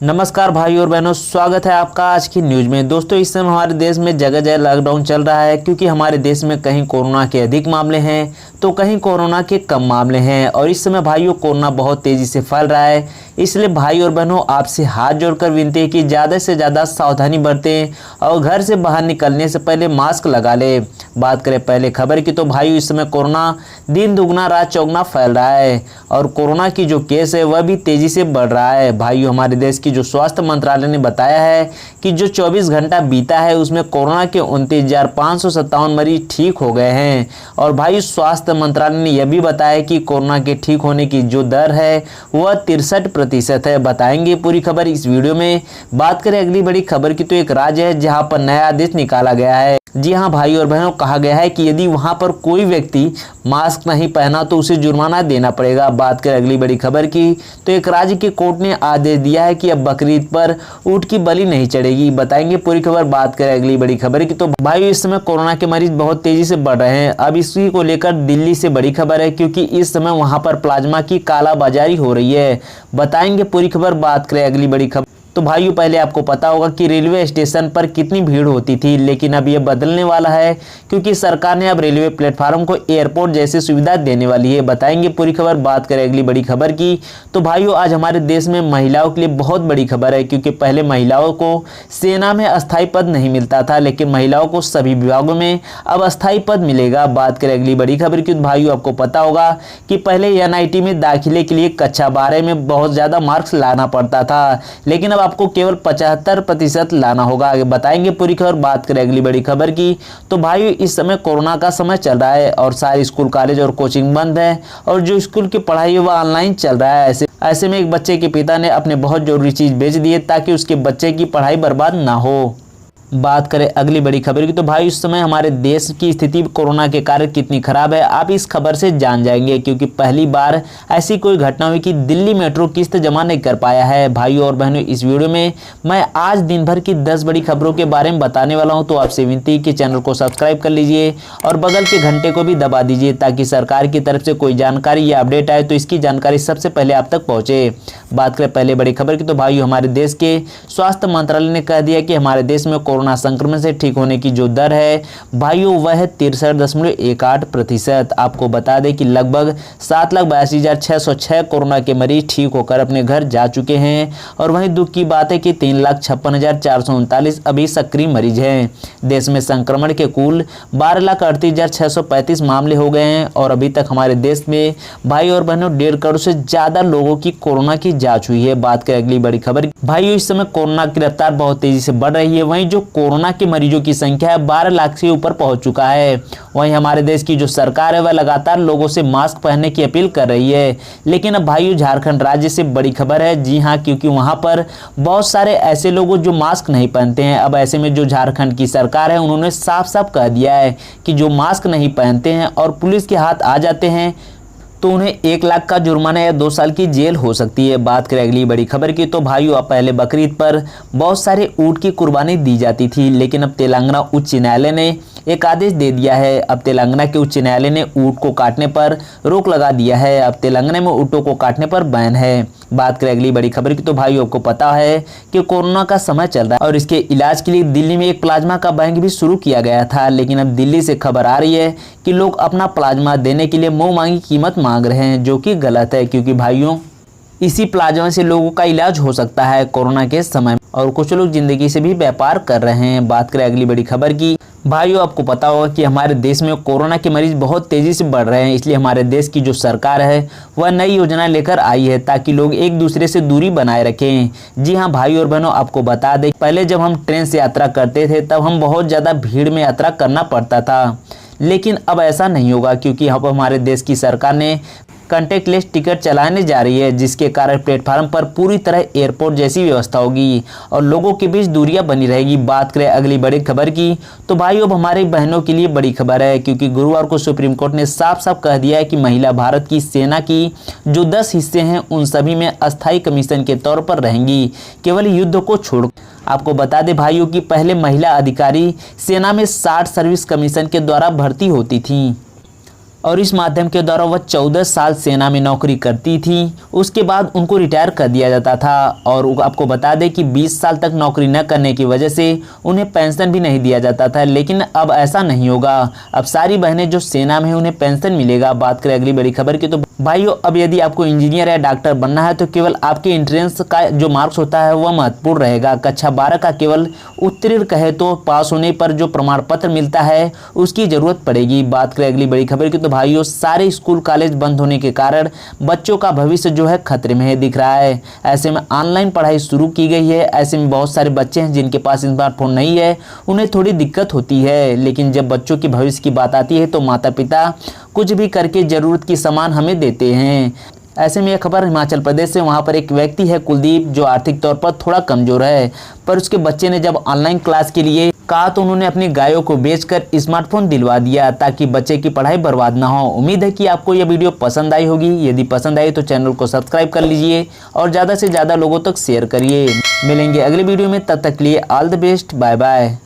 नमस्कार भाई और बहनों, स्वागत है आपका आज की न्यूज में। दोस्तों, इस समय हमारे देश में जगह जगह लॉकडाउन चल रहा है क्योंकि हमारे देश में कहीं कोरोना के अधिक मामले हैं तो कहीं कोरोना के कम मामले हैं। और इस समय भाइयों कोरोना बहुत तेजी से फैल रहा है, इसलिए भाई और बहनों आपसे हाथ जोड़कर विनती है कि ज़्यादा से ज़्यादा सावधानी बरतें और घर से बाहर निकलने से पहले मास्क लगा लें। बात करें पहले खबर की तो भाइयों इस समय कोरोना दिन दुगना रात चौगुना फैल रहा है और कोरोना की जो केस है वह भी तेजी से बढ़ रहा है। भाइयों, हमारे देश की जो स्वास्थ्य मंत्रालय ने बताया है कि जो 24 घंटा बीता है उसमें कोरोना के 29,557 मरीज ठीक हो गए हैं। और भाई स्वास्थ्य मंत्रालय ने यह भी बताया कि कोरोना के ठीक होने की जो दर है वह 63% है। बताएंगे पूरी खबर इस वीडियो में। बात करें अगली बड़ी खबर की तो एक राज्य है जहां पर नया आदेश निकाला गया है। जी हां भाई और बहनों, कहा गया है कि यदि वहां पर कोई व्यक्ति मास्क नहीं पहना तो उसे जुर्माना देना पड़ेगा। बात करें अगली बड़ी खबर की तो एक राज्य की कोर्ट ने आदेश दिया है कि अब बकरीद पर ऊंट की बलि नहीं चढ़ेगी। बताएंगे पूरी खबर। बात करें अगली बड़ी खबर की तो भाई इस समय कोरोना के मरीज बहुत तेजी से बढ़ रहे हैं। अब इसी को लेकर दिल्ली से बड़ी खबर है क्योंकि इस समय वहां पर प्लाज्मा की कालाबाजारी हो रही है। बताएंगे पूरी खबर। बात करें अगली बड़ी खबर तो भाइयों, पहले आपको पता होगा कि रेलवे स्टेशन पर कितनी भीड़ होती थी, लेकिन अब यह बदलने वाला है क्योंकि सरकार ने अब रेलवे प्लेटफार्म को एयरपोर्ट जैसी सुविधा देने वाली है। बताएंगे पूरी खबर। बात करें अगली बड़ी खबर की तो भाइयों आज हमारे देश में महिलाओं के लिए बहुत बड़ी खबर है क्योंकि पहले महिलाओं को सेना में अस्थायी पद नहीं मिलता था, लेकिन महिलाओं को सभी विभागों में अब अस्थायी पद मिलेगा। बात करें अगली बड़ी खबर की तो भाइयों आपको पता होगा कि पहले NIT में दाखिले के लिए कक्षा 12 में बहुत ज़्यादा मार्क्स लाना पड़ता था, लेकिन आपको केवल 75% लाना होगा। आगे बताएंगे पूरी खबर। बात करें अगली बड़ी खबर की तो भाइयों इस समय कोरोना का समय चल रहा है और सारे स्कूल कॉलेज और कोचिंग बंद है और जो स्कूल की पढ़ाई है वह ऑनलाइन चल रहा है। ऐसे में एक बच्चे के पिता ने अपने बहुत जरूरी चीज बेच दी है ताकि उसके बच्चे की पढ़ाई बर्बाद ना हो। बात करें अगली बड़ी खबर की तो भाई इस समय हमारे देश की स्थिति कोरोना के कारण कितनी खराब है आप इस खबर से जान जाएंगे क्योंकि पहली बार ऐसी कोई घटना हुई कि दिल्ली मेट्रो किस्त जमा नहीं कर पाया है। भाइयों और बहनों, इस वीडियो में मैं आज दिन भर की 10 बड़ी खबरों के बारे में बताने वाला हूं, तो आपसे विनती कि चैनल को सब्सक्राइब कर लीजिए और बगल के घंटे को भी दबा दीजिए ताकि सरकार की तरफ से कोई जानकारी या अपडेट आए तो इसकी जानकारी सबसे पहले आप तक पहुंचे। बात करें पहले बड़ी खबर की तो भाइयों हमारे देश के स्वास्थ्य मंत्रालय ने कह दिया कि हमारे देश में कोरोना संक्रमण से ठीक होने की जो दर है भाइयों वह है 63.18%। आपको बता दें कि लगभग 7,82,606 कोरोना के मरीज ठीक होकर अपने घर जा चुके हैं और वहीं दुख की बात है कि 3,56,439 अभी सक्रिय मरीज हैं। देश में संक्रमण के कुल 12,38,635 मामले हो गए हैं और अभी तक हमारे देश में भाई और बहनों 1.5 करोड़ से ज्यादा लोगों की कोरोना की जांच हुई है। बात करें अगली बड़ी खबर भाइयों, इस समय कोरोना की रफ्तार बहुत तेजी से बढ़ रही है। वहीं जो कोरोना के मरीजों की संख्या है 12 लाख से ऊपर पहुंच चुका है। वहीं हमारे देश की जो सरकार है वह लगातार लोगों से मास्क पहनने की अपील कर रही है। लेकिन अब भाइयों झारखंड राज्य से बड़ी खबर है। जी हां, क्योंकि वहां पर बहुत सारे ऐसे लोग जो मास्क नहीं पहनते हैं। अब ऐसे में जो झारखंड की सरकार है उन्होंने साफ साफ कह दिया है कि जो मास्क नहीं पहनते हैं और पुलिस के हाथ आ जाते हैं तो उन्हें 1 लाख का जुर्माना या 2 साल की जेल हो सकती है। बात करें अगली बड़ी खबर की तो भाइयों अब पहले बकरीद पर बहुत सारे ऊंट की कुर्बानी दी जाती थी, लेकिन अब तेलंगाना उच्च न्यायालय ने एक आदेश दे दिया है। अब तेलंगाना के उच्च न्यायालय ने ऊंट को काटने पर रोक लगा दिया है। अब तेलंगाना में ऊंटों को काटने पर बैन है। बात करें अगली बड़ी खबर की तो भाइयों आपको पता है कि कोरोना का समय चल रहा है और इसके इलाज के लिए दिल्ली में एक प्लाज्मा का बैंक भी शुरू किया गया था, लेकिन अब दिल्ली से खबर आ रही है कि लोग अपना प्लाज्मा देने के लिए मुंह मांगी कीमत मांग रहे हैं, जो कि गलत है क्योंकि भाइयों इसी प्लाज्मा से लोगों का इलाज हो सकता है कोरोना के समय और कुछ लोग जिंदगी से भी व्यापार कर रहे हैं। बात करें अगली बड़ी खबर की भाइयों, आपको पता होगा कि हमारे देश में कोरोना के मरीज बहुत तेजी से बढ़ रहे हैं, इसलिए हमारे देश की जो सरकार है वह नई योजना लेकर आई है ताकि लोग एक दूसरे से दूरी बनाए रखें। जी हां भाइयों और बहनों, आपको बता दें पहले जब हम ट्रेन से यात्रा करते थे तब हम बहुत ज़्यादा भीड़ में यात्रा करना पड़ता था, लेकिन अब ऐसा नहीं होगा क्योंकि अब हमारे देश की सरकार ने कंटेक्टलेस टिकट चलाने जा रही है, जिसके कारण प्लेटफार्म पर पूरी तरह एयरपोर्ट जैसी व्यवस्था होगी और लोगों के बीच दूरियां बनी रहेगी। बात करें अगली बड़ी खबर की तो भाइयों अब हमारे बहनों के लिए बड़ी खबर है क्योंकि गुरुवार को सुप्रीम कोर्ट ने साफ साफ कह दिया है कि महिला भारत की सेना की जो 10 हिस्से हैं उन सभी में अस्थायी कमीशन के तौर पर रहेंगी, केवल युद्ध को छोड़। आपको बता दें भाइयों कि पहले महिला अधिकारी सेना में 60 सर्विस कमीशन के द्वारा भर्ती होती थी। और इस माध्यम के द्वारा वह 14 साल सेना में नौकरी करती थी। उसके बाद उनको रिटायर कर दिया जाता था और आपको बता दें कि 20 साल तक नौकरी न करने की वजह से उन्हें पेंशन भी नहीं दिया जाता था। लेकिन अब ऐसा नहीं होगा, अब सारी बहनें जो सेना में हैं उन्हें पेंशन मिलेगा। बात करें अगली बड़ी खबर की तो भाइयों, अब यदि आपको इंजीनियर या डॉक्टर बनना है तो केवल आपके एंट्रेंस का जो मार्क्स होता है वह महत्वपूर्ण रहेगा। कक्षा 12 का केवल उत्तीर्ण कहे तो पास होने पर जो प्रमाण पत्र मिलता है उसकी जरूरत पड़ेगी। बात करें अगली बड़ी खबर की तो भाइयों, सारे स्कूल कॉलेज बंद होने के कारण बच्चों का भविष्य जो है खतरे में दिख रहा है। ऐसे में ऑनलाइन पढ़ाई शुरू की गई है। ऐसे में बहुत सारे बच्चे हैं जिनके पास स्मार्टफोन नहीं है, उन्हें थोड़ी दिक्कत होती है। लेकिन जब बच्चों की भविष्य की बात आती है तो माता पिता कुछ भी करके जरूरत की सामान हमें देते हैं। ऐसे में यह खबर हिमाचल प्रदेश से, वहाँ पर एक व्यक्ति है कुलदीप जो आर्थिक तौर पर थोड़ा कमजोर है, पर उसके बच्चे ने जब ऑनलाइन क्लास के लिए कहा तो उन्होंने अपनी गायों को बेचकर स्मार्टफोन दिलवा दिया ताकि बच्चे की पढ़ाई बर्बाद ना हो। उम्मीद है कि आपको यह वीडियो पसंद आई होगी। यदि पसंद आई तो चैनल को सब्सक्राइब कर लीजिए और ज़्यादा से ज़्यादा लोगों तक शेयर करिए। मिलेंगे अगले वीडियो में, तब तक के लिए all the best, bye bye.